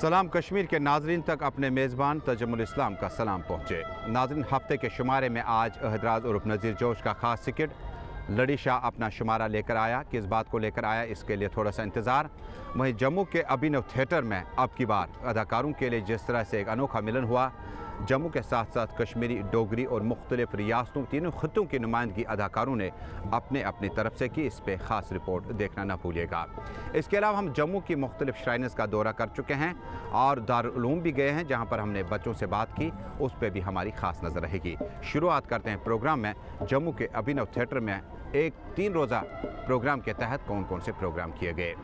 सलाम कश्मीर के नाजरीन तक अपने मेज़बान तजमुल इस्लाम का सलाम पहुँचे। नाजरीन, हफ्ते के शुमारे में आज अहदराज उर्फ नज़ीर जोश का ख़ास टिकट लड़ी शाह अपना शुमारा लेकर आया। किस बात को लेकर आया, इसके लिए थोड़ा सा इंतज़ार। वहीं जम्मू के अभिनव थिएटर में अब की बार अदाकारों के लिए जिस तरह से एक अनोखा मिलन हुआ, जम्मू के साथ साथ कश्मीरी, डोगरी और मुख्तलिफ रियासतों, तीनों खित्तों की नुमाइंदगी अदाकारों ने अपने अपनी तरफ से की। इस पर ख़ास रिपोर्ट देखना न भूलिएगा। इसके अलावा हम जम्मू की मुख्तलिफ श्राइन्स का दौरा कर चुके हैं और दारुल उलूम भी गए हैं, जहाँ पर हमने बच्चों से बात की। उस पर भी हमारी ख़ास नज़र रहेगी। शुरुआत करते हैं प्रोग्राम में जम्मू के अभिनव थिएटर में एक 3 रोज़ा प्रोग्राम के तहत कौन कौन से प्रोग्राम किए गए।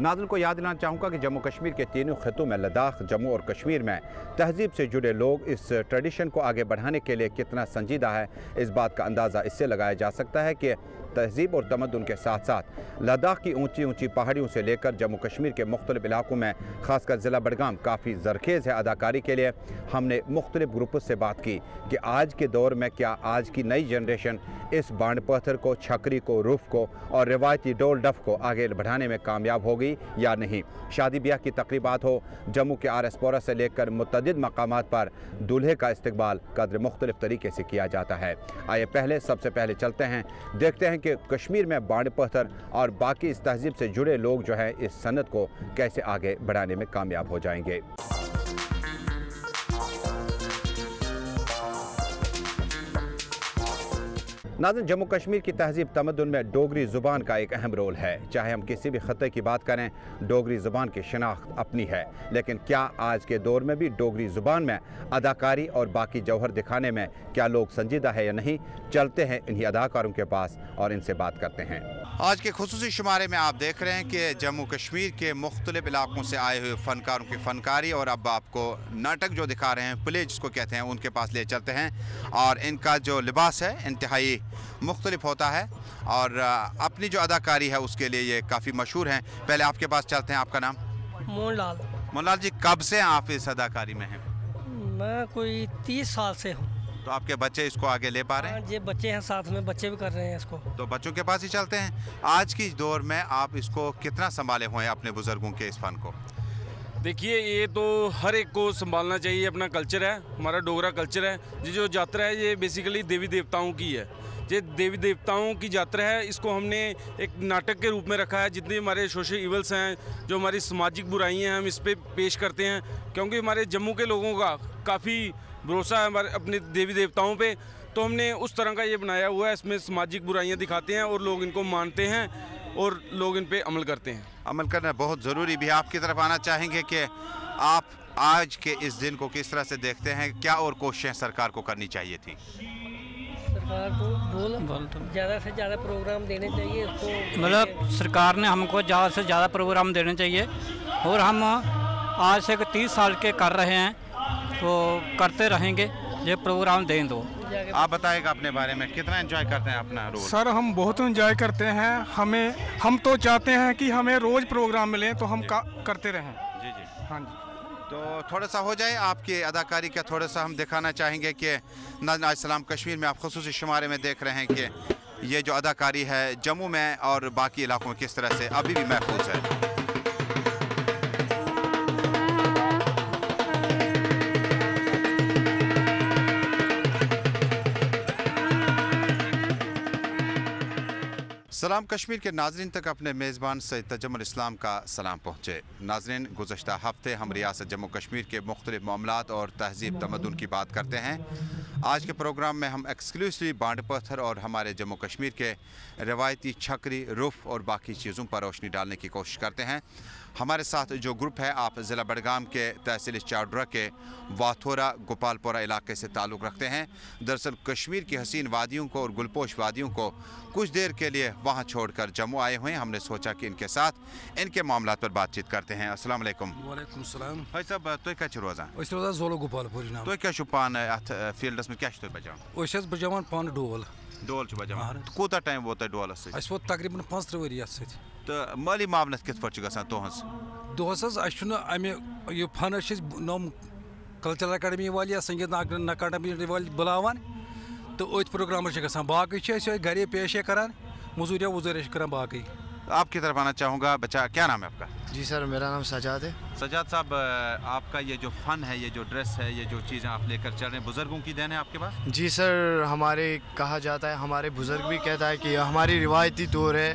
नाज़रीन को याद दिलाना चाहूँगा कि जम्मू कश्मीर के तीनों खित्तों में, लद्दाख, जम्मू और कश्मीर में तहज़ीब से जुड़े लोग इस ट्रेडिशन को आगे बढ़ाने के लिए कितना संजीदा है, इस बात का अंदाज़ा इससे लगाया जा सकता है कि तहज़ीब और तमद्दुन के साथ साथ लद्दाख की ऊंची ऊंची पहाड़ियों से लेकर जम्मू कश्मीर के मुख्तलिफ इलाकों में, खासकर ज़िला बडगाम काफ़ी ज़रखेज़ है अदाकारी के लिए। हमने मुख्तलिफ ग्रुपों से बात की कि आज के दौर में क्या आज की नई जनरेशन इस बांड पत्थर को, छकरी को, रुफ को और रिवायती डोल डफ को आगे बढ़ाने में कामयाब होगी या नहीं। शादी ब्याह की तकरीबात हो, जम्मू के आरएसपोरा से लेकर मुतअद्दिद मकामात पर दूल्हे का इस्तकबाल कदर मुख्तलिफ तरीके से किया जाता है। आइए सबसे पहले चलते हैं, देखते हैं कि कश्मीर में बांड पत्थर और बाकी इस तहज़ीब से जुड़े लोग जो है इस सनत को कैसे आगे बढ़ाने में कामयाब हो जाएंगे। नाज़रीन, जम्मू कश्मीर की तहज़ीब तमद्दुन में डोगरी ज़ुबान का एक अहम रोल है। चाहे हम किसी भी खत्ते की बात करें, डोगरी ज़ुबान की शनाख्त अपनी है, लेकिन क्या आज के दौर में भी डोगरी ज़ुबान में अदाकारी और बाकी जौहर दिखाने में क्या लोग संजीदा है या नहीं। चलते हैं इन्हीं अदाकारों के पास और इनसे बात करते हैं। आज के खुसूसी शुमारे में आप देख रहे हैं कि जम्मू कश्मीर के मुख्तलिफ इलाकों से आए हुए फ़नकारों की फ़नकारी, और अब आपको नाटक जो दिखा रहे हैं, प्ले जिसको कहते हैं, उनके पास ले चलते हैं। और इनका जो लिबास है इंतहाई मुख्तलिफ होता है और अपनी जो अदाकारी है उसके लिए ये काफ़ी मशहूर हैं। पहले आपके पास चलते हैं। आपका नाम? मोहनलाल। मोहनलाल जी, कब से आप इस अदाकारी में हैं? मैं कोई 30 साल से हूँ। तो आपके बच्चे इसको आगे ले पा रहे हैं? ये बच्चे हैं, साथ में बच्चे भी कर रहे हैं इसको। तो बच्चों के पास ही चलते हैं। आज की दौर में आप इसको कितना संभाले हुए हैं अपने बुजुर्गों के इस फन को? देखिए, ये तो हर एक को संभालना चाहिए। अपना कल्चर है, हमारा डोगरा कल्चर है। ये जो यात्रा है ये बेसिकली देवी देवताओं की है। ये देवी देवताओं की यात्रा है। इसको हमने एक नाटक के रूप में रखा है। जितने हमारे सोशल इवल्स हैं, जो हमारी सामाजिक बुराइयां हैं, हम इस पे पेश करते हैं, क्योंकि हमारे जम्मू के लोगों का काफ़ी भरोसा है हमारे अपने देवी देवताओं पे। तो हमने उस तरह का ये बनाया हुआ है। इसमें सामाजिक बुराइयां दिखाते हैं और लोग इनको मानते हैं और लोग इन पे अमल करते हैं। अमल करना बहुत ज़रूरी भी है। आपकी तरफ आना चाहेंगे कि आप आज के इस दिन को किस तरह से देखते हैं, क्या और कोशिशें सरकार को करनी चाहिए थी? सरकार को ज़्यादा से ज़्यादा प्रोग्राम देने चाहिए इसको। मतलब सरकार ने हमको ज़्यादा से ज़्यादा प्रोग्राम देने चाहिए, और हम आज से 30 साल के कर रहे हैं, तो करते रहेंगे। ये प्रोग्राम दें दो। आप बताएगा अपने बारे में, कितना एंजॉय करते हैं अपना रोल? सर, हम बहुत एंजॉय करते हैं। हम तो चाहते हैं कि हमें रोज़ प्रोग्राम मिले, तो हम करते रहें। जी जी, हाँ जी। तो थोड़ा सा हो जाए आपकी अदाकारी का, थोड़ा सा हम दिखाना चाहेंगे कि आज सलाम कश्मीर में आप खुसूसी शुमारे में देख रहे हैं कि ये जो अदाकारी है जम्मू में और बाकी इलाकों में किस तरह से अभी भी महफूज है। सलाम कश्मीर के नाजरीन तक अपने मेज़बान सैयद तजमुल इस्लाम का सलाम पहुँचे। नाजरीन, गुज़श्ता हफ्ते हम रियासत जम्मू कश्मीर के मुख्तलिफ मामलात और तहज़ीब तमद्दुन की बात करते हैं। आज के प्रोग्राम में हम एक्सक्लूसिवली बांड पत्थर और हमारे जम्मू कश्मीर के रिवायती छकरी, रुफ और बाकी चीज़ों पर रोशनी डालने की कोशिश करते हैं। हमारे साथ जो ग्रुप है, आप ज़िला बडगाम के तहसील चावड्रा के वाथोरा गोपालपुरा इलाके से ताल्लुक़ रखते हैं। दरअसल कश्मीर की हसीन वादियों को और गुलपोश वादियों को कुछ देर के लिए वहाँ छोड़कर जम्मू आए हुए हैं। हमने सोचा कि इनके साथ इनके मामलात पर बातचीत करते हैं। अस्सलाम वालेकुम। वालेकुम सलाम। भाई साहब, तुम क्या रोज़ान? रोज़ान जोलो गोपालपुर जनाब। तुम क्या पान अथ फील्डस में क्या बजान? बजावान पान डोल। डोल बजावान। कूता टाइम वोत डोलस? वो तकरीबन 5 वरी अत। तो माली मामलत कित पे गसान दोहस? दोहस अमे यह फन नम कल्चरल अकेडमी वाल या संगीत अकेडमी वाल बुलावान, तो अथ प्रोग्राम गसान। बाकी घरे पेश करान, मजूरिया वजूरिया करान बाकी। आपकी तरफ आना चाहूँगा। बच्चा, क्या नाम है आपका? जी सर, मेरा नाम सजाद है। सजाद साहब, आपका ये जो फ़न है, ये जो ड्रेस है, ये जो चीज़ें आप लेकर चल रहे हैं, बुज़ुर्गों की देन है आपके पास? जी सर, हमारे कहा जाता है, हमारे बुज़ुर्ग भी कहता है कि हमारी रिवायती तौर है।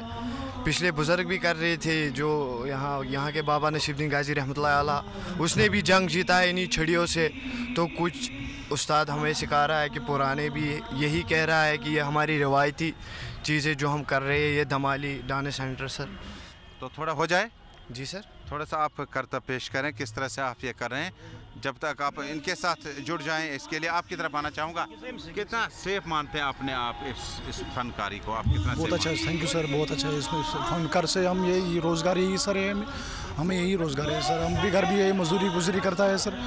पिछले बुज़ुर्ग भी कर रहे थे, जो यहाँ के बाबा नसीरुद्दीन गाजी रहमतुल्लाह अलैह, उसने भी जंग जीता है इन्हीं छड़ियों से। तो कुछ उस्ताद हमें सिखा रहा है कि पुराने भी यही कह रहा है कि ये हमारी रिवायती चीज़ें जो हम कर रहे हैं, ये धमाली डांस सेंटर सर। तो थोड़ा हो जाए जी सर, थोड़ा सा आप करतब पेश करें, किस तरह से आप ये कर रहे हैं। जब तक आप इनके साथ जुड़ जाएं, इसके लिए आपकी तरफ आना चाहूँगा। कितना सेफ मानते हैं अपने आप इस फनकारी को? आप कितना बहुत अच्छा, थैंक यू सर, बहुत अच्छा है। इसमें फनकार से हम यही रोज़गार, यही सर है, हमें यही रोज़गार है सर। हम भी घर भी यही मजदूरी गुजरी करता है सर।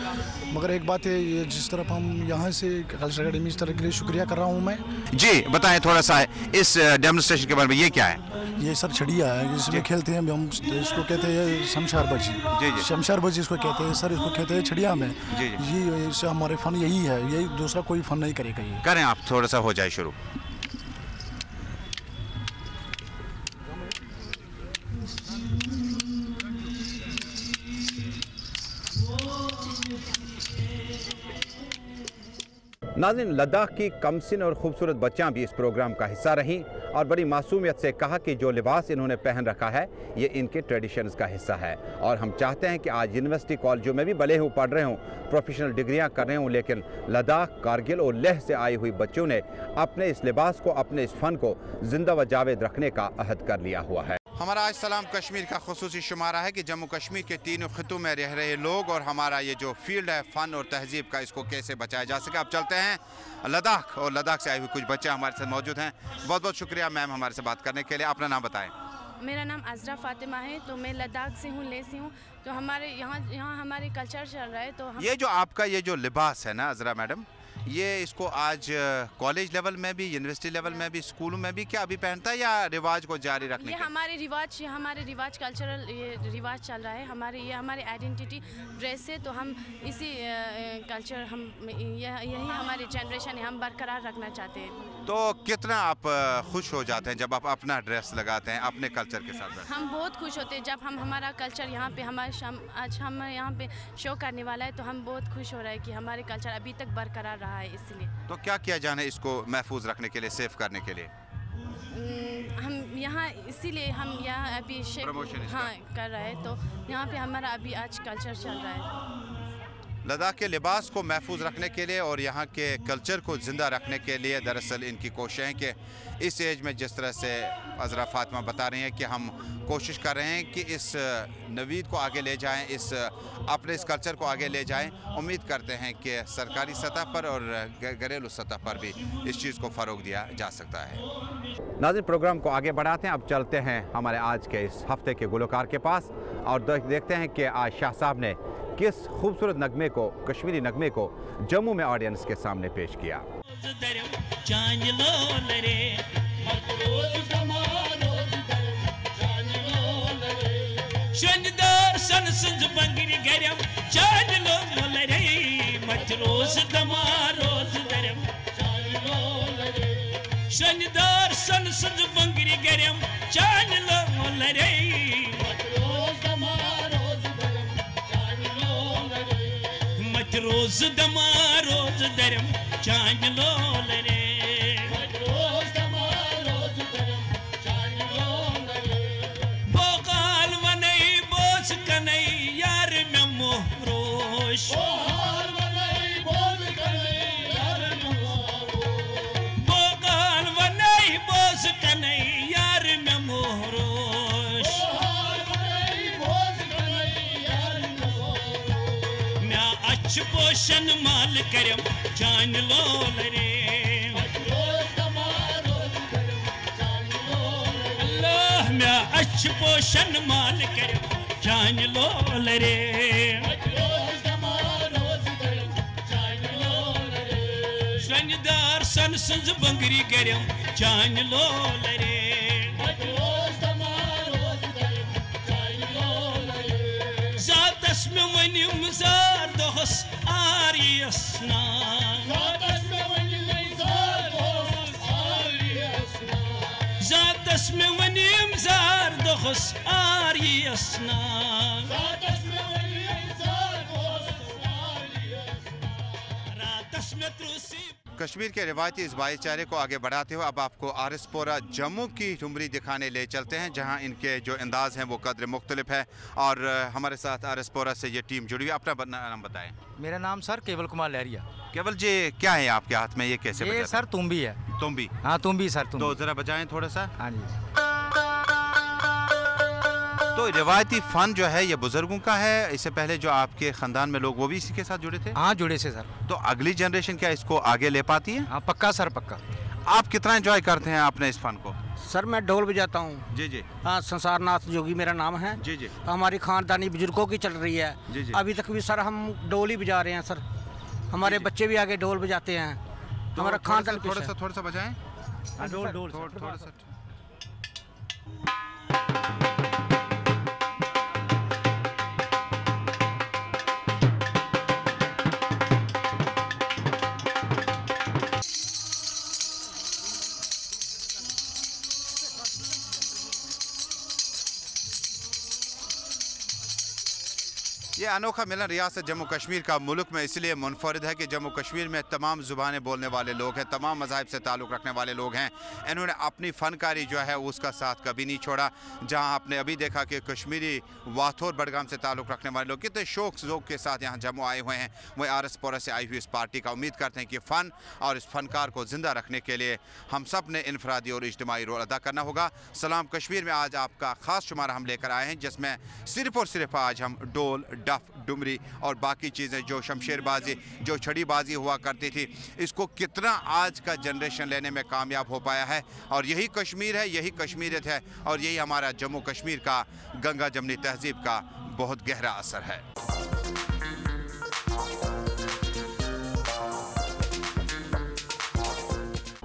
मगर एक बात है, ये जिस तरफ हम यहाँ से कल्चर अकेडमी इस तरह के लिए शुक्रिया कर रहा हूँ मैं। जी बताएं थोड़ा सा इस डेमोन्स्ट्रेशन के बारे में, ये क्या है? ये सर छड़िया है, जिसमें खेलते हैं हम, इसको कहते हैं शमशार बाजी। जी। शमशार बाजी इसको कहते हैं सर, इसको कहते हैं छड़िया में। जी। ये इससे हमारे फन यही है, यही, दूसरा कोई फन नहीं करेगा। ये करें आप, थोड़ा सा हो जाए शुरू। नाज़रीन, लद्दाख की कमसिन और ख़ूबसूरत बच्चियाँ भी इस प्रोग्राम का हिस्सा रहीं और बड़ी मासूमियत से कहा कि जो लिबास इन्होंने पहन रखा है ये इनके ट्रेडिशंस का हिस्सा है। और हम चाहते हैं कि आज यूनिवर्सिटी कॉलेजों में भी भले ही पढ़ रहे हों, प्रोफेशनल डिग्रियां कर रहे हों, लेकिन लद्दाख, कारगिल और लेह से आई हुई बच्चों ने अपने इस लिबास को, अपने इस फ़न को ज़िंदा व जावेद रखने का अहद कर लिया हुआ है। हमारा आज सलाम कश्मीर का खुसूसी शुमारा है कि जम्मू कश्मीर के तीनों खित्तों में रह रहे लोग और हमारा ये जो फील्ड है फ़न और तहजीब का, इसको कैसे बचाया जा सके। अब चलते हैं लद्दाख, और लद्दाख से आई हुई कुछ बच्चे हमारे साथ मौजूद हैं। बहुत बहुत शुक्रिया मैम हमारे से बात करने के लिए। अपना नाम बताएं। मेरा नाम अज़रा फ़ातिमा है, तो मैं लद्दाख से हूँ, ले से हूँ। तो हमारे यहाँ हमारे कल्चर चल रहा है। तो ये जो आपका ये जो लिबास है ना अज़रा मैडम, ये इसको आज कॉलेज लेवल में भी, यूनिवर्सिटी लेवल में भी, स्कूलों में भी क्या अभी पहनता है या रिवाज को जारी रखने ये हमारे रिवाज कल्चरल ये रिवाज चल रहा है। ये हमारी आइडेंटिटी ड्रेस है, तो हम इसी कल्चर, हम यही हमारी जनरेशन है, हम बरकरार रखना चाहते हैं। तो कितना आप खुश हो जाते हैं जब आप अपना ड्रेस लगाते हैं अपने कल्चर के साथ? हम बहुत खुश होते हैं जब हम हमारा कल्चर यहाँ पे आज हम यहाँ पे शो करने वाला है, तो हम बहुत खुश हो रहा है कि हमारे कल्चर अभी तक बरकरार रहा है। इसलिए तो क्या किया जाना है इसको महफूज रखने के लिए, सेफ करने के लिए? हम यहाँ इसीलिए हम यहाँ अभी कर रहा है, तो यहाँ पे हमारा अभी आज कल्चर चल रहा है। लद्दाख के लिबास को महफूज रखने के लिए और यहाँ के कल्चर को ज़िंदा रखने के लिए दरअसल इनकी कोशिश है कि इस एज में जिस तरह से अज़रा फ़ातिमा बता रही हैं कि हम कोशिश कर रहे हैं कि इस नवीद को आगे ले जाएं, अपने इस कल्चर को आगे ले जाएं। उम्मीद करते हैं कि सरकारी सतह पर और घरेलू सतह पर भी इस चीज़ को फ़रोग दिया जा सकता है। नाज़रीन, प्रोग्राम को आगे बढ़ाते हैं। अब चलते हैं हमारे आज के इस हफ्ते के गुलकार के पास और देखते हैं कि आज शाह साहब ने किस खूबसूरत नगमे को, कश्मीरी नगमे को जम्मू में ऑडियंस के सामने पेश किया। रोज दमा रोज दरम चांद लोल रे, रोज दमा रोज दरम चांद लोल रे। बोकाल वनई बोस कनई यार में मोहरोश, बोकाल वनई बोस कनई यार में मोहरोश, बोकाल वनई बोस कनई यार में मोहरोश, बोकाल वनई बोस कनई यार में मोहरोश। मैं अच्छ पोषण माल करम जान लोल रे, अल्लाह मैं अच्छ पोषण माल करम जान लोल रे। संजदार सन संज बंगरी करम जान लोल रे, जातस में वनिम जार दोहस आरियस नाम, जातस में वनिम जार दोहस आरियस नाम, जातस में वनिम जार दोहस आरियस नाम, जातस में वनिम कश्मीर के रिवायती इस भाईचारे को आगे बढ़ाते हुए अब आपको आरएसपोरा जम्मू की ठुमरी दिखाने ले चलते हैं, जहां इनके जो अंदाज हैं वो कदर मुख्तलिफ है। और हमारे साथ आरएसपोरा से ये टीम जुड़ी हुई। अपना नाम बताएं। मेरा नाम सर केवल कुमार लहरिया। केवल जी, क्या है आपके हाथ में, ये कैसे ये सर तुम्बी है। तुम्बी? हाँ तुम्बी सर। तुम्बी। तो जरा बजाएं थोड़ा सा। हाँ जी। तो रिवायती फन जो है ये बुजुर्गों का है, इससे पहले जो आपके खानदान में लोग वो भी इसी के साथ जुड़े थे? हाँ जुड़े से सर। तो अगली जनरेशन क्या इसको आगे ले पाती है? हाँ पक्का सर पक्का। आप कितना एंजॉय करते हैं अपने इस फन को? सर मैं ढोल बजाता हूँ। जी जी। हाँ संसारनाथ जोगी मेरा नाम है। जी जी। हमारी खानदानी बुजुर्गों की चल रही है। जी जी। अभी तक भी सर हम ढोल ही बजा रहे हैं सर, हमारे बच्चे भी आगे ढोल बजाते हैं। तो हमारा खानदान थोड़ा सा बजाएं। ढोल थोड़ा सा। ये अनोखा मिलन रियासत जम्मू कश्मीर का मुल्क में इसलिए मुनफरद है कि जम्मू कश्मीर में तमाम ज़ुबानें बोलने वाले लोग हैं, तमाम मज़ाहिब से ताल्लुक़ रखने वाले लोग हैं। इन्होंने अपनी फ़नकारी जो है उसका साथ कभी नहीं छोड़ा। जहां आपने अभी देखा कि कश्मीरी वाथोर बडगाम से ताल्लुक़ रखने वाले लोग कितने शौक ज़ौक़ के साथ यहाँ जम्मू आए हुए हैं, वही आरएसपोरा से आई हुई इस पार्टी का। उम्मीद करते हैं कि फ़न और इस फ़नकार को ज़िंदा रखने के लिए हम सब ने इनफरादी और इज्तिमाई रोल अदा करना होगा। सलाम कश्मीर में आज आपका ख़ास शुमारा हम लेकर आए हैं, जिसमें सिर्फ़ और सिर्फ आज हम ढोल, डफ, डुमरी और बाकी चीज़ें, जो शमशेरबाजी, जो छड़ीबाजी हुआ करती थी, इसको कितना आज का जनरेशन लेने में कामयाब हो पाया है। और यही कश्मीर है, यही कश्मीरियत है, और यही हमारा जम्मू कश्मीर का गंगा जमनी तहजीब का बहुत गहरा असर है।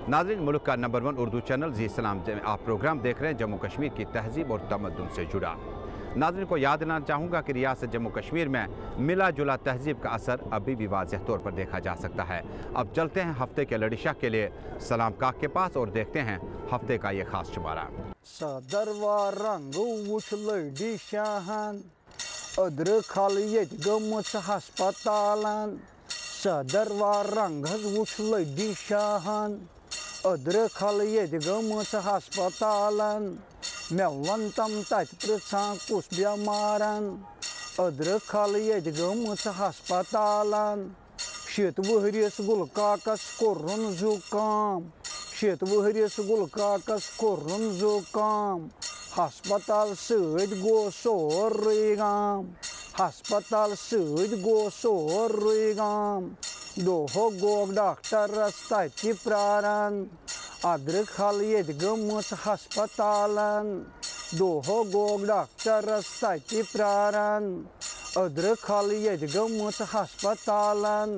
नाज़रीन, मुल्क का नंबर 1 उर्दू चैनल जी सलाम आप प्रोग्राम देख रहे हैं जम्मू कश्मीर की तहजीब और तमद्दुन से जुड़ा। नाज़रीन को याद दिलाना चाहूँगा कि रियासत जम्मू कश्मीर में मिला जुला तहजीब का असर अभी भी वाज़ेह तौर पर देखा जा सकता है। अब चलते हैं हफ्ते के लड़िशा के लिए सलाम काक के पास और देखते हैं हफ्ते का ये खास शुमारा। सदरवा रंग वुच लड़िशाहन अद्र खाल गमुच हस्पतालन सदरवा रंग वुच लड़िशाहन अद्र खाल गमुच हस्पतालन मे वन तम तत पृछां कुछ बेमारन अद्र खाल गमुच हस्पतालन शीत वहरिस गुल काकस कोर्रुन जुकाम शीत वहरिस गुल काकस कोर्रुन जुकाम हस्पताल सद गो सोरुई गाम हस्पताल सद गो सोरुई गाम दोहो गोग डॉक्टरस तति प्रारन अद्र खाल गमुच हस्पतालन दोहो गोग डॉक्टरस तति प्रारन अद्र खाल गमुच हस्पतालन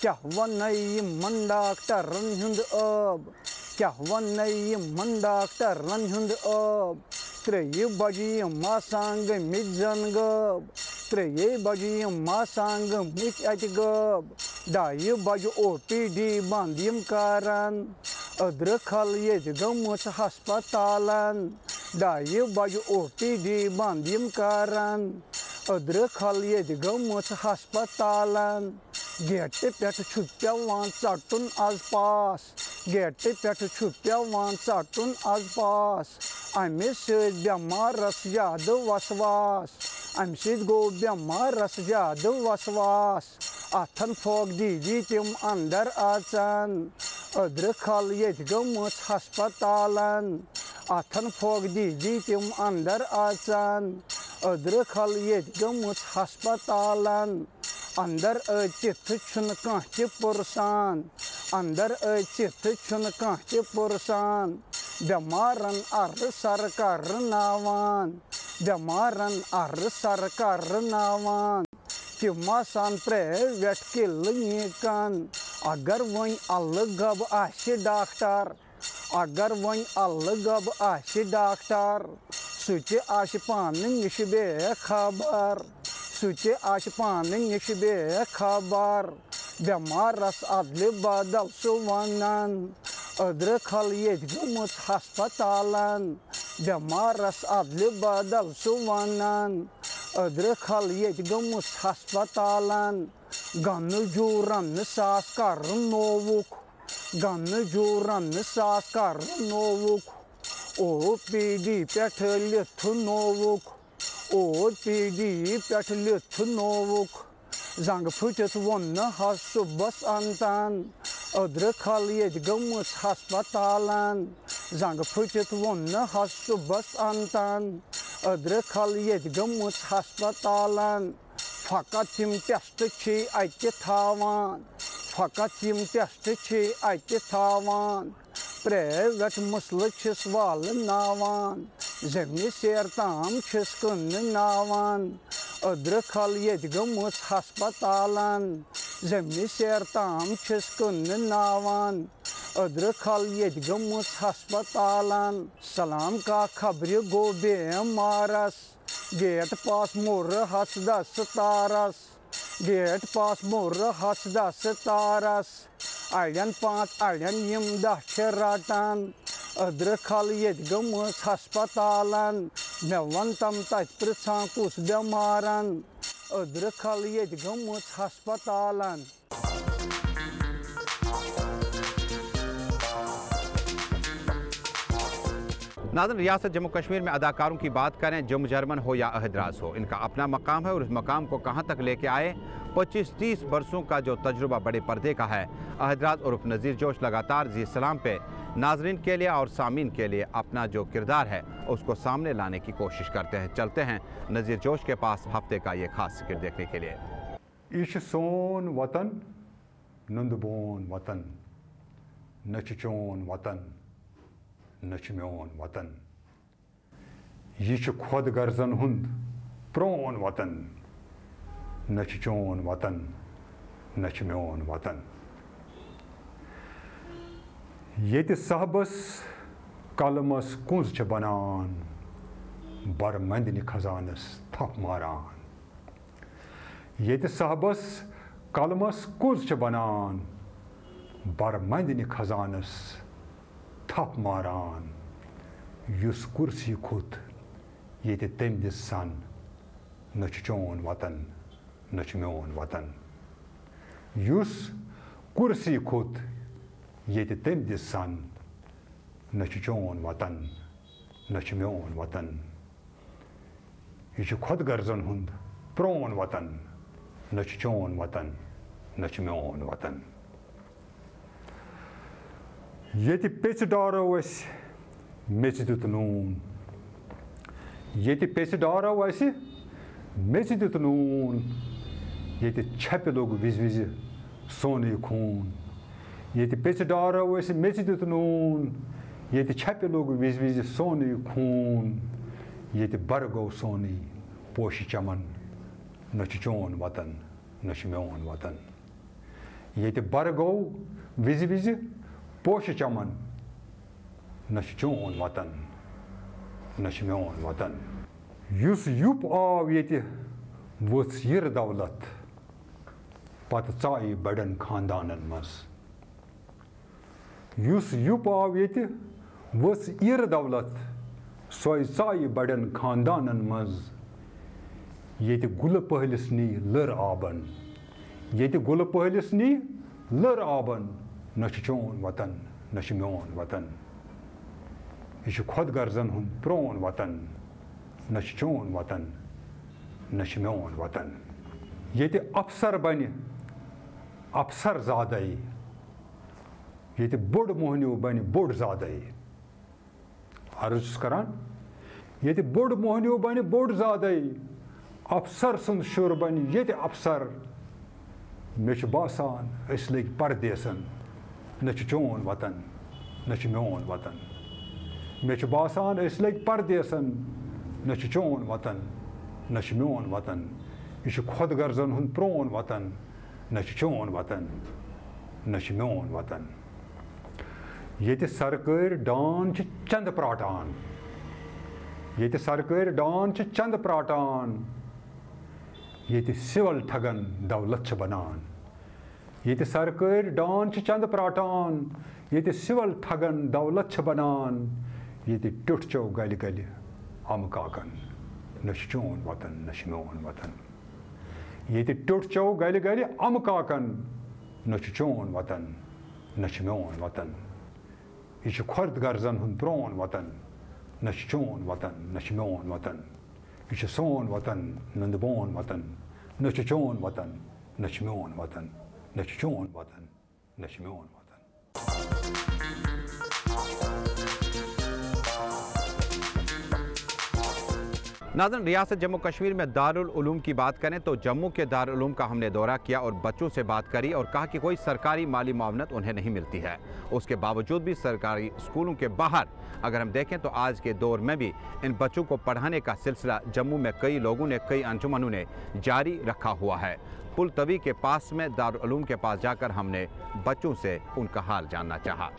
क्या वन यमन डॉक्टरन हुंद अब क्या वन यमन डॉक्टरन हुंद अब 3 बजे यमा सांग मिजन गब 3 बजे यमा सांग मिच अत गब 2 बजे OPD बंद यम करन अद्र खाल गमुच हस्पतालन 2 बजे OPD बंद यम करन अद्र खाल गमुच हस्पतालन गेट पे पेवान चटुन आज पास गेट पे पेवान चटुन आज पास अमे बेमारस ज्यादा वसवास अमे गो बेमारस ज्यादा वसवास अथन फोक दीजी तम अंदर आचन अद्र खाल गमुच हस्पतालन अथन फोक दीजी तम अंदर आचन अद्र खाल गमुच हस्पतालन अंदर अचित छुन कांच पुरसान अंदर अचित छुन कांच पुरसान बेमारन अर सरकार नावान बेमारन अर सरकार नावान तिमासान प्राइवेट क्लिनिकन अगर वन अलगब आशि डॉक्टर अगर वन अलगब आशि डॉक्टर सुच आश पान निश बेखबर सुच आश पान निश बेखबर बेमारस अदल बदल सुवनन अद्र खाल गमुच हस्पतालन बेमारस अदल बदल सुवनन अद्र खाल गमुच हस्पतालन गन जूरन सास कर नोवुक गन जूरन सास कर नोवुक ओ पीडी पेठ लिथ नोवुक ओ पीडी पेठ लिथ नोवुक जंग फुटत वन हस सुबस अंतान अद्र खल यज गमस हस्पतालन जंग फुटत वन हस सुबस अंतान अद्र खल यज गमस हस्पतालन फकत यम टेस्ट छी अति थावान फकत यम टेस्ट छी अति थावान प्राइवेट मसलह छिस वालनावान ज़मीनी सेर ताम छिस कन्नावान अद्र खल यज गमस हस्पतालन ज़मीनी सेर ताम छिस कन्नावान अद्र खल यज गमस हस्पतालन सलाम का खबर गो बेमारस गेट पास मोर हसदा सतारस गेट पास मोर हसदा सतारस अड़न पाँच अड़न यम दह रटान अद्र खल यज गमस हस्पतालन मे वन तम तत पृछां कुस बेमारन अद्र खल यज गमस हस्पतालन। नाज़रीन, रियासत जम्मू कश्मीर में अदाकारों की बात करें, जो मुजरमन हो या अहदराज हो, इनका अपना मकाम है और उस मकाम को कहाँ तक लेके आए। 25-30 बरसों का जो तजुर्बा बड़े पर्दे का है। अहदराज उर्फ नज़ीर जोश लगातार ज़ी सलाम पे नाजरीन के लिए और सामीन के लिए अपना जो किरदार है उसको सामने लाने की कोशिश करते हैं। चलते हैं नज़ीर जोश के पास हफ्ते का ये खास जिक्र देखने के लिए। इश सोन वतन नंदबोन वतन नचचोन वतन नचम्योन वतन यह खुद गर्जन हुंद प्रोन वतन नचचोन वतन नचम्योन वतन ये सहबस कलमस कुंज च बनान बर मंदनि खजानस थप मारान ये सहबस कलमस कुंज च बनान बर मंदनि खजानस थप मारान युस कुर्सी खुद ये तम दिस सन नचचोन वतन नचम्योन वतन युस कुर्सी खुद ये तम दिस सन नचचोन वतन नचम्योन वतन यह खुद गर्जन हुंद प्रोन वतन नचचोन वतन नचम्योन वतन ये पेच डारो मेच दुत नून ये पेच डारो मेच दुत नून ये छप लोग विज विज सोने खून ये पेच डारो मेच दुत नून ये छप लोग विज विज सोने खून ये बर गो सोनी पोश चमन नचचोन वतन नचम्योन वतन ये बर गो विज विज पोश चमन नचचोन वतन नचम्योन वतन युस युप आव ये वोच यिर दौलत पत चाय बड़न खानदानन मज युस युप आव ये वोच यिर दौलत सोय चाय बड़न खानदानन मज ये गुल पहलिस नी लर आबन ये गुल पहलिस नी लर आबन नचचोन वतन नचम्योन वतन यह खुद गर्जन हुंद प्रोन वतन नचचोन वतन नचम्योन वतन ये अफसर बन अफसर ज़ादई ये बोड़ मोहनियो बन बोड़ ज़ादई अर्ज करान ये बोड़ मोहनियो बन बोड़ ज़ादई अफसर सुंद शुर बन ये अफसर मे बासान अस लग परदेसन नचचोन वतन नचम्योन वतन मे बासान अस लग परदेसन नचचोन वतन नचम्योन वतन यह खुद गर्जन हुंद प्रोन वतन नचचोन वतन नचम्योन वतन ये सरकार डान चंद प्राटान ये सरकार डान चंद प्राटान ये सिवल ठगन दौलत बनान ये सरकार डान चंद प्राटान ये सिवल ठगन दौलत बनान ये टुट चो गल गल अम काकन नचचोन वतन नचम्योन वतन ये टुट चो गल गल अम काकन न चोन वतन न मोन वतन यह खुर्द गर्जन हूं प्रोन वतन न चोन वतन न मोन वतन यह सोन वतन नंदबोन वतन न चोन वतन न मोन वतन न चोन वतन न मोन वतन। नाज़रीन, रियासत जम्मू कश्मीर में दारुल उलूम की बात करें तो जम्मू के दारुल उलूम का हमने दौरा किया और बच्चों से बात करी और कहा कि कोई सरकारी माली मुआवनत उन्हें नहीं मिलती है। उसके बावजूद भी सरकारी स्कूलों के बाहर अगर हम देखें तो आज के दौर में भी इन बच्चों को पढ़ाने का सिलसिला जम्मू में कई लोगों ने, कई अंजुमनों ने जारी रखा हुआ है। पुल तवी के पास में दारुल उलूम के पास जाकर हमने बच्चों से उनका हाल जानना चाहा।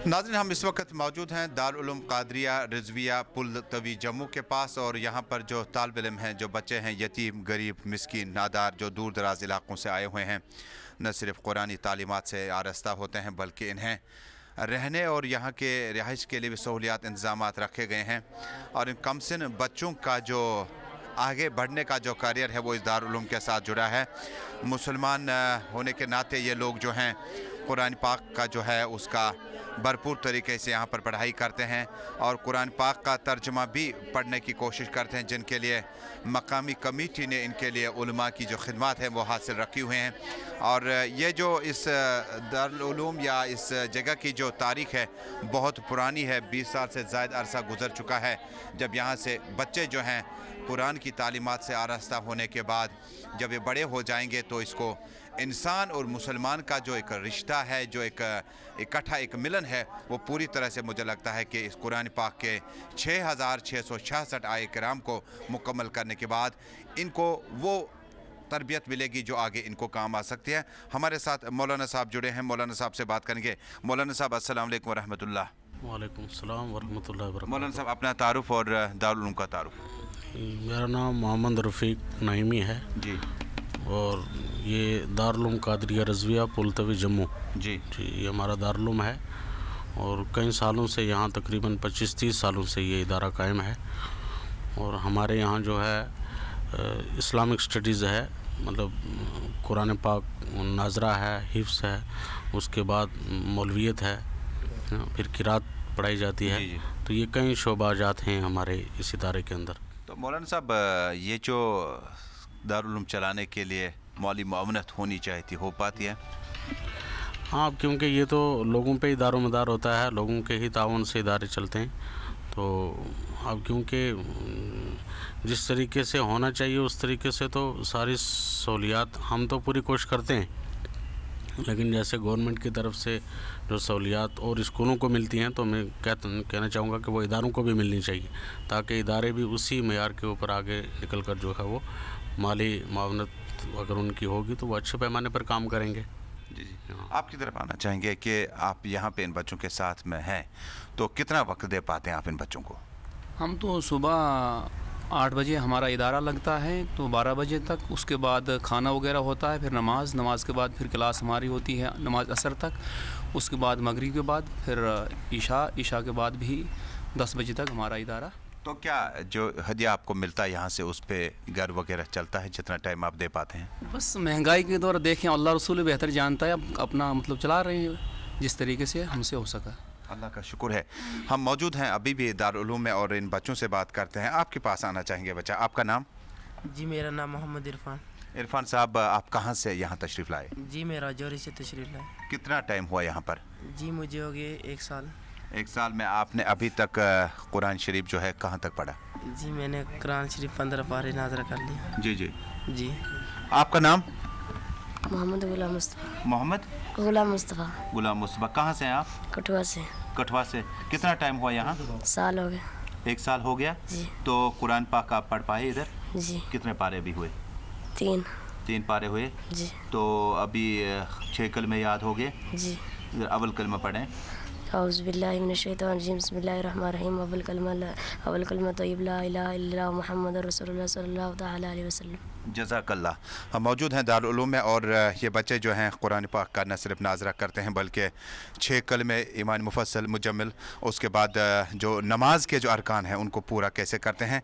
नाज़रीन, हम इस वक्त मौजूद हैं दारुल उलूम कादरिया रिजविया पुल तवी जम्मू के पास और यहाँ पर जो तालिब इल्म हैं, जो बच्चे हैं, यतीम, गरीब, मिस्कीन, नादार, जो दूर दराज इलाक़ों से आए हुए हैं, न सिर्फ कुरानी तालीमात से आरास्ता होते हैं बल्कि इन्हें रहने और यहाँ के रिहाइश के लिए भी सहूलियात इंतज़ामात रखे गए हैं। और इन कमसिन बच्चों का जो आगे बढ़ने का जो करियर है वो इस दारुल उलूम के साथ जुड़ा है। मुसलमान होने के नाते ये लोग जो हैं कुरान पाक का जो है उसका भरपूर तरीके से यहाँ पर पढ़ाई करते हैं और कुरान पाक का तर्जमा भी पढ़ने की कोशिश करते हैं, जिनके लिए मकामी कमेटी ने इनके लिए उलमा की जो खिदमत है वो हासिल रखी हुए हैं। और ये जो इस दारुल उलूम या इस जगह की जो तारीख़ है बहुत पुरानी है। 20 साल से ज़ायद अरसा गुजर चुका है जब यहाँ से बच्चे जो हैं कुरान की तालीमात से आरास्ता होने के बाद जब ये बड़े हो जाएंगे तो इसको इंसान और मुसलमान का जो एक रिश्ता है, जो एक इकट्ठा एक मिलन है, वो पूरी तरह से मुझे लगता है कि इस कुरान पाक के 6666 आए कराम को मुकम्मल करने के बाद इनको वो तरबियत मिलेगी जो आगे इनको काम आ सकती है। हमारे साथ मौलाना साहब जुड़े हैं, मौलाना साहब से बात करेंगे। मौलाना साहब अस्सलाम वालेकुम वरहमतुल्लाह। वालेकुम सलाम वरहमतुल्लाह वबरकातुहू। मौलाना साहब अपना तारुफ और दारुल उलूम का तारुफ। मेरा नाम मोहम्मद रफ़ीक नईमी है जी, और ये दारुल उलूम कादरिया रिजविया पुल तवी जम्मू जी ये हमारा दारुल उलूम है और कई सालों से यहाँ तकरीबन 25-30 सालों से ये इदारा कायम है। और हमारे यहाँ जो है इस्लामिक स्टडीज़ है, मतलब कुरान पाक नाजरा है, हिफ्स है, उसके बाद मौलवियत है, फिर किरात पढ़ाई जाती है। तो ये कई शोबाजात हैं हमारे इस इदारे के अंदर। तो मौलाना साहब ये जो दारुल उलूम चलाने के लिए माली मुआवनत होनी चाहिए थी, हो पाती है? हाँ, क्योंकि ये तो लोगों पे ही दारोमदार होता है, लोगों के ही ताउन से इदारे चलते हैं। तो अब क्योंकि जिस तरीके से होना चाहिए उस तरीके से तो सारी सहूलियात हम तो पूरी कोशिश करते हैं, लेकिन जैसे गवर्नमेंट की तरफ से जो सहूलियात और स्कूलों को मिलती हैं तो मैं कहना चाहूँगा कि वो इदारों को भी मिलनी चाहिए, ताकि इदारे भी उसी मेयार के ऊपर आगे निकल कर जो है वो माली मुआवनत अगर उनकी होगी तो वो अच्छे पैमाने पर काम करेंगे। जी जी, आपकी तरफ आना चाहेंगे कि आप यहाँ पे इन बच्चों के साथ में हैं तो कितना वक्त दे पाते हैं आप इन बच्चों को? हम तो सुबह 8 बजे हमारा इदारा लगता है तो 12 बजे तक, उसके बाद खाना वगैरह होता है, फिर नमाज के बाद फिर क्लास हमारी होती है नमाज असर तक, उसके बाद मगरिब के बाद फिर ईशा के बाद भी 10 बजे तक हमारा इदारा। तो क्या जो हदिया आपको मिलता है यहाँ से उस पर घर वगैरह चलता है जितना टाइम आप दे पाते हैं? बस महंगाई के दौर देखें, अल्लाह रसूल बेहतर जानता है, अब अपना मतलब चला रहे हैं जिस तरीके से हमसे हो सका। अल्लाह का शुक्र है। हम मौजूद हैं अभी भी दारुल उलूम में और इन बच्चों से बात करते हैं। आपके पास आना चाहेंगे बच्चा, आपका नाम? जी मेरा नाम मोहम्मद इरफान। इरफान साहब, आप कहाँ से यहाँ तशरीफ़ लाए? जी मैं राजौरी से तशरीफ़ लाए। कितना टाइम हुआ यहाँ पर? जी मुझे हो गए 1 साल। 1 साल में आपने अभी तक कुरान शरीफ जो है कहाँ तक पढ़ा? जी मैंने कुरान शरीफ 15 पारे नाज़रा कर लिया। जी जी जी। आपका नाम? मोहम्मद गुलाम मुस्तफ़ा। मोहम्मद गुलाम मुस्तफ़ा। गुलाम मुस्तफ़ा। कहाँ से हैं आप? कठुआ से। कठुआ से। कितना टाइम हुआ यहाँ? साल हो गया। 1 साल हो गया जी। तो कुरान पाक आप पढ़ पाए इधर? जी। कितने पारे अभी हुए? 3 पारे हुए जी। तो अभी 6 कलमे याद हो गए जी। इधर अव्वल कलमा पढ़ें। औज़ुबिल्लाहि मिनश्शैतानिर्रजीम बिस्मिल्लाहिर्रहमानिर्रहीम अव्वल कलमा तय्यब ला इलाहा इल्लल्लाह मुहम्मदुर रसूलुल्लाह सल्लल्लाहु तआला अलैहि वसल्लम। जज़ाकल्लाह। हम मौजूद हैं दारुल उलूम में और ये बच्चे जो हैं कुरान पाक का न सिर्फ नाज़रा करते हैं बल्कि 6 कलमे ईमान मुफस्सल मुजम्मिल, उसके बाद जो नमाज के जो अरकान हैं उनको पूरा कैसे करते हैं।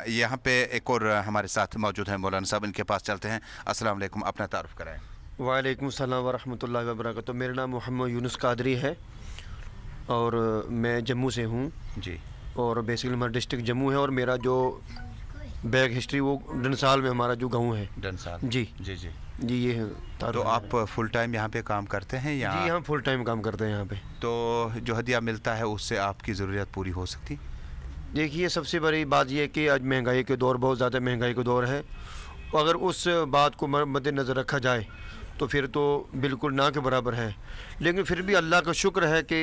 यहाँ पे एक और हमारे साथ मौजूद हैं मौलाना साहब, इनके पास चलते हैं। अस्सलाम वालेकुम, अपना तारुफ कराएँ। वालेकुम सलाम व रहमतुल्लाहि व बरकातहू। मेरा नाम मोहम्मद यूनुस कादरी है और मैं जम्मू से हूँ जी। और बेसिकली हमारा डिस्ट्रिक्ट जम्मू है और मेरा जो बैक हिस्ट्री वो डनसाल में हमारा जो गाँव है। डनसाल। जी जी जी जी। ये है। तो आप फुल टाइम यहाँ पे काम करते हैं या? जी हम फुल टाइम काम करते हैं यहाँ पे। तो जो हदिया मिलता है उससे आपकी ज़रूरियत पूरी हो सकती? देखिए सबसे बड़ी बात यह है कि आज महंगाई के दौर, बहुत ज़्यादा महंगाई का दौर है। अगर उस बात को मद्देनज़र रखा जाए तो फिर तो बिल्कुल ना के बराबर है, लेकिन फिर भी अल्लाह का शुक्र है कि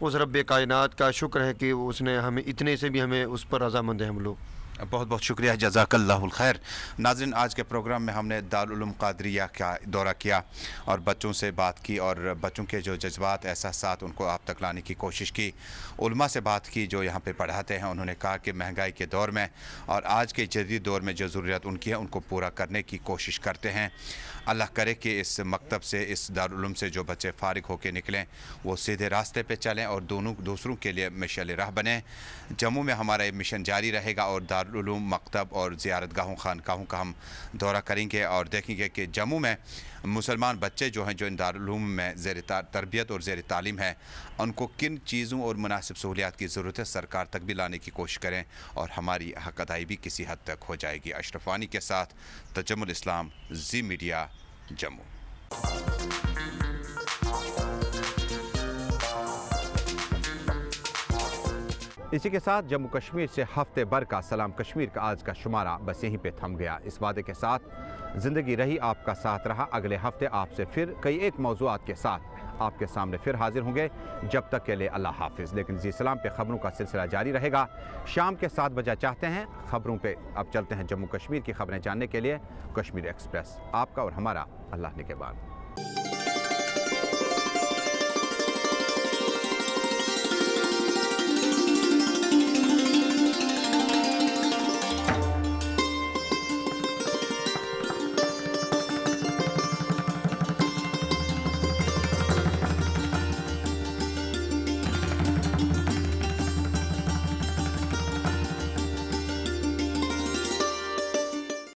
उस रब्बे कायनात का शुक्र है कि उसने हमें इतने से भी हमें उस पर रज़ामंद है हम लोग। बहुत बहुत शुक्रिया, जज़ाकल्लाहुल खैर। नाज़रीन, आज के प्रोग्राम में हमने दारुल उलूम कादरिया का दौरा किया और बच्चों से बात की और बच्चों के जो जज्बात एहसासात उनको आप तक लाने की कोशिश की। उलमा से बात की जो यहाँ पे पढ़ाते हैं, उन्होंने कहा कि महंगाई के दौर में और आज के जदीद दौर में जो ज़रूरत उनकी है उनको पूरा करने की कोशिश करते हैं। अल्लाह करे कि इस मकतब से, इस दारुल उलूम से जो बच्चे फ़ारिग होकर निकलें वो सीधे रास्ते पे चलें और दूसरों के लिए मिसाल राह बने। जम्मू में हमारा ये मिशन जारी रहेगा और दारुल उलूम मकतब और ज़ियारतगाहों खानकाहों का हम दौरा करेंगे और देखेंगे कि जम्मू में मुसलमान बच्चे जो हैं जो इन दारुल उलूम में ज़ेर तरबियत और ज़ेर तालीम है उनको किन चीज़ों और मुनासिब सहूलियात की ज़रूरत है, सरकार तक भी लाने की कोशिश करें और हमारी हक अदाई भी किसी हद तक हो जाएगी। अशरफ वानी के साथ तजम्मुल इस्लाम, जी मीडिया, जम्मू। इसी के साथ जम्मू कश्मीर से हफ्ते भर का सलाम कश्मीर का आज का शुमारा बस यहीं पे थम गया। इस वादे के साथ ज़िंदगी रही आपका साथ रहा। अगले हफ्ते आपसे फिर कई एक मौज़ूआत के साथ आपके सामने फिर हाजिर होंगे। जब तक के लिए अल्लाह हाफिज़। लेकिन जी सलाम पे ख़बरों का सिलसिला जारी रहेगा। शाम के 7 बजे चाहते हैं ख़बरों पे अब चलते हैं जम्मू कश्मीर की ख़बरें जानने के लिए कश्मीर एक्सप्रेस। आपका और हमारा अल्लाह निगहबान।